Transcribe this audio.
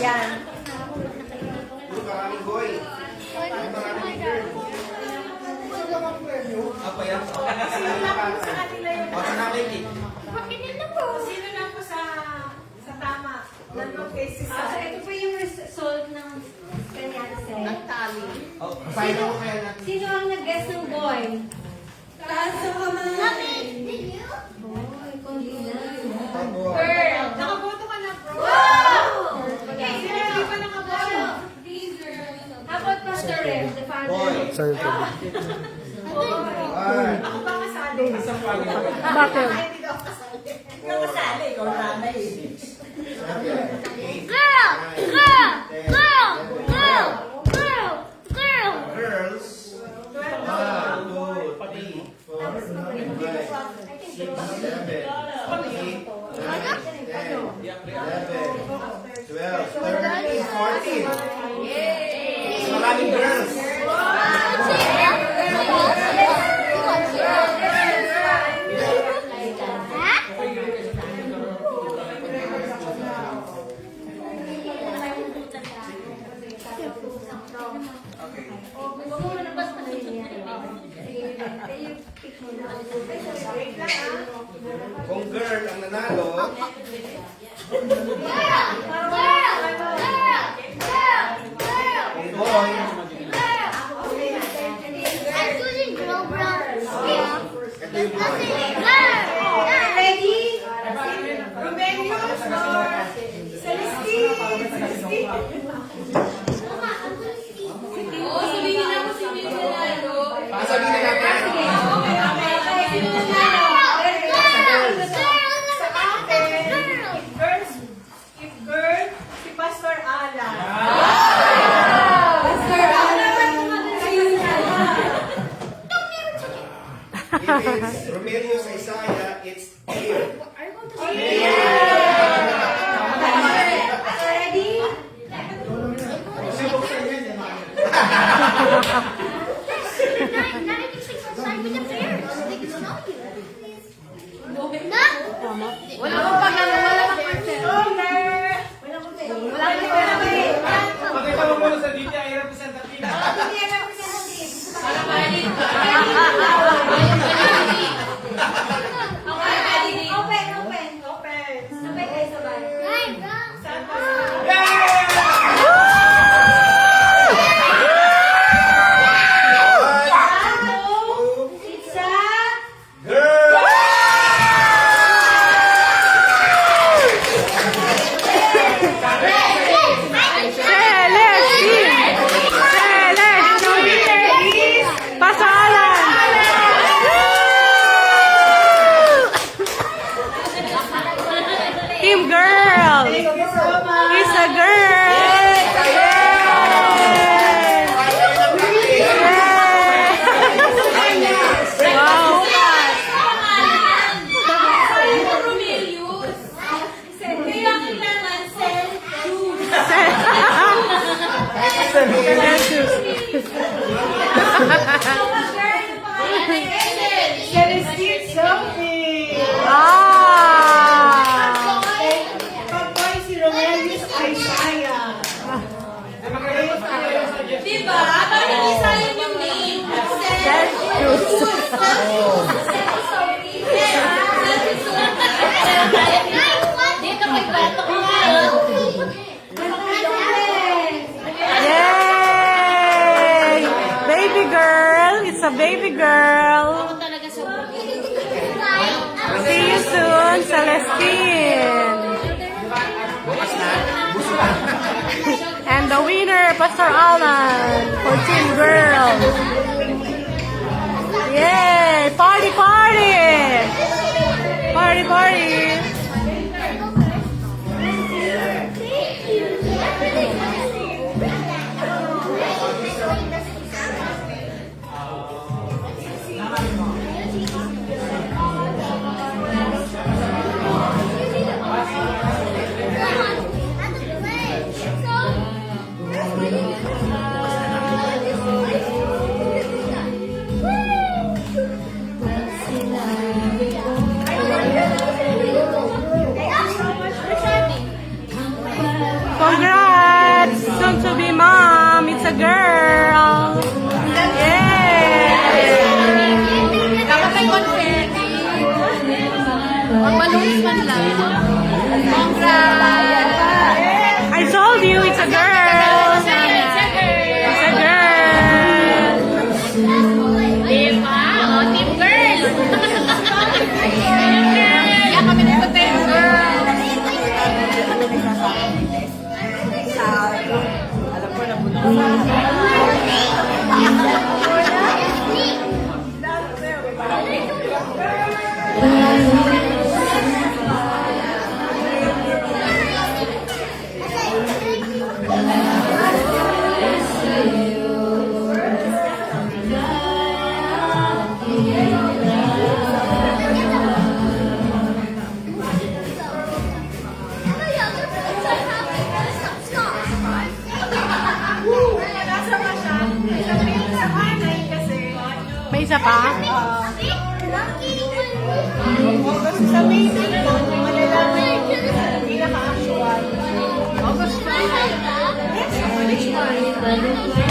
Yan. Maraming boy. Maraming girl. Apa yan? Sino lang po sa kanila yung... O, sa namin eh. Pakinin na po. Sino lang po sa tama? Dalawang cases sa... So, ito po yung result ng kanyang set. Nagtali. Oh, basahin ako kaya natin. Sino ang nag-guess ng boy? Taas sa kamay. Boy, kundi na. Girl. Nakaboto ka na, bro. Wow! Okay, sino hindi pa nakaboto? How about Pastor Rev, the father? Ako ba kasali? Bakit? Ay, hindi daw kasali. Ikaw kasali. Ikaw nanay. Girl! Girl! Girl! Girl! Girl! Girl! Girls. 1, 2, 3, 4, 5, 6, 7, 8, 9, 10, 11, 12, 13, 14. Maraming girls. Kung girl ang nanalo, kung boy, I'm choosing girl, bro. ito yung boy. Ready? Romelius or Celestine? Celestine. Pasabihin na natin. Sa akin, if girl, si Pastor Alan. Pastor Alan. If it's Romelio sa Isaiah, it's here. Ready? Wala kang pagano, wala kang percent. Pakita mo muna sa DJ, ay representative. Team girl! He's a girl! Wow! Celestine Sophie. Ah! Pagboy si Romelius Isaiah. Diba? Parang isayang yung name. Dito may bato ko nga. Yay! Baby girl! It's a baby girl! Ako talaga sa See you soon, Celestine! And the winner, Pastor Alan, for Team Girl. Yay! Party, party! Party, party! Congrats! a girl. Yay! Dapat may confetti. Or balloons man lang. Congrats! I told you it's a girl. It's a girl. Diba? O, team girl! Kaya kami na team girl. May isa pa? Sa May dito, malalaman yung pinaka-actual. August 5. Which one?